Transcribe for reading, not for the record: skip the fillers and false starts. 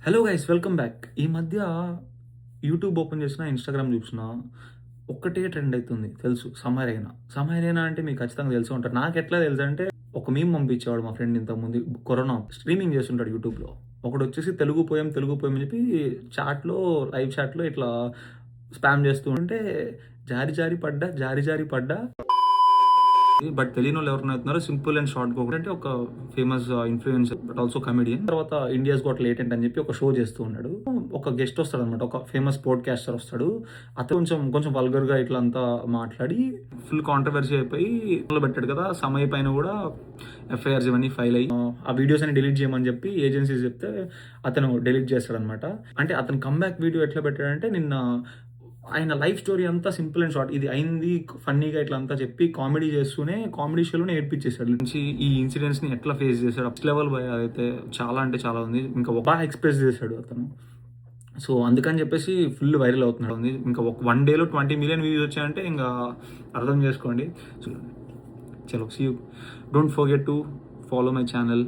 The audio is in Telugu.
Hello guys, welcome back. ఈ మధ్య యూట్యూబ్ ఓపెన్ చేసినా, ఇన్‌స్టాగ్రామ్ చూసినా ఒక్కటే ట్రెండ్ అయితుంది తెలుసు. సమరైన. సమరైన అంటే మీకు ఖచ్చితంగా తెలిసే ఉంటది. నాకెట్లా తెలుసంటే ఒక మీమ్ పంపించేవాడు మా ఫ్రెండ్ ఇంతకుముందు. కరోనా స్ట్రీమింగ్ చేస్తుంటాడు యూట్యూబ్‌లో. ఒకడొచ్చేసి తెలుగు పోయం అని చెప్పి లైవ్ చాట్‌లో ఇట్లా స్పామ్ చేస్తూ ఉంటే జారి జారి పడ్డా బట్ తెలియనోళ్ళు ఎవరైనా అవుతున్నారో సింపుల్ అండ్ షార్ట్‌గా ఒకటంటే ఒక famous influencer but also comedian. తర్వాత 'ఇండియాస్ గాట్ లేటెంట్' అని చెప్పి ఒక షో చేస్తూ ఉన్నాడు. ఒక గెస్ట్ వస్తాడనమాట. ఒక ఫేమస్ పోడ్‌కాస్టర్ వస్తాడు. అతను కొంచెం వల్గర్‌గా ఇట్లా అంతా మాట్లాడి ఫుల్ కాంట్రోవర్సీ అయిపోయి పెట్టాడు కదా! సమయ్ పైన కూడా ఎఫ్ఐఆర్స్ ఇవన్నీ ఫైల్ అయ్యి ఆ వీడియోస్ అన్ని డిలీట్ చేయమని చెప్పి ఏజెన్సీస్ చెప్తే అతను డిలీట్ చేస్తాడనమాట. అంటే అతను కమ్‌బ్యాక్ వీడియో ఎట్లా పెట్టాడంటే నిన్న ఆయన లైఫ్ స్టోరీ అంతా సింపుల్ అండ్ షార్ట్. ఇది అయింది ఫన్నీగా ఇట్లా అంతా చెప్పి కామెడీ చేస్తూనే కామెడీ షోలోనే ఏడ్పించేసాడు. నుంచి ఈ ఇన్సిడెంట్స్‌ని ఎట్లా ఫేస్ చేసాడు. నెక్స్ట్ లెవెల్ భయ్ అదైతే చాలా అంటే చాలా ఉంది. ఇంకా బాగా ఎక్స్‌ప్రెస్ చేసాడు అతను. సో, అందుకని చెప్పేసి ఫుల్ వైరల్ అవుతున్నాడు. ఇంకా ఒక 1 డేలో 20 మిలియన్ వ్యూస్ వచ్చాయంటే ఇంకా అర్థం చేసుకోండి. సో, చలో see you. Don't forget to follow my channel.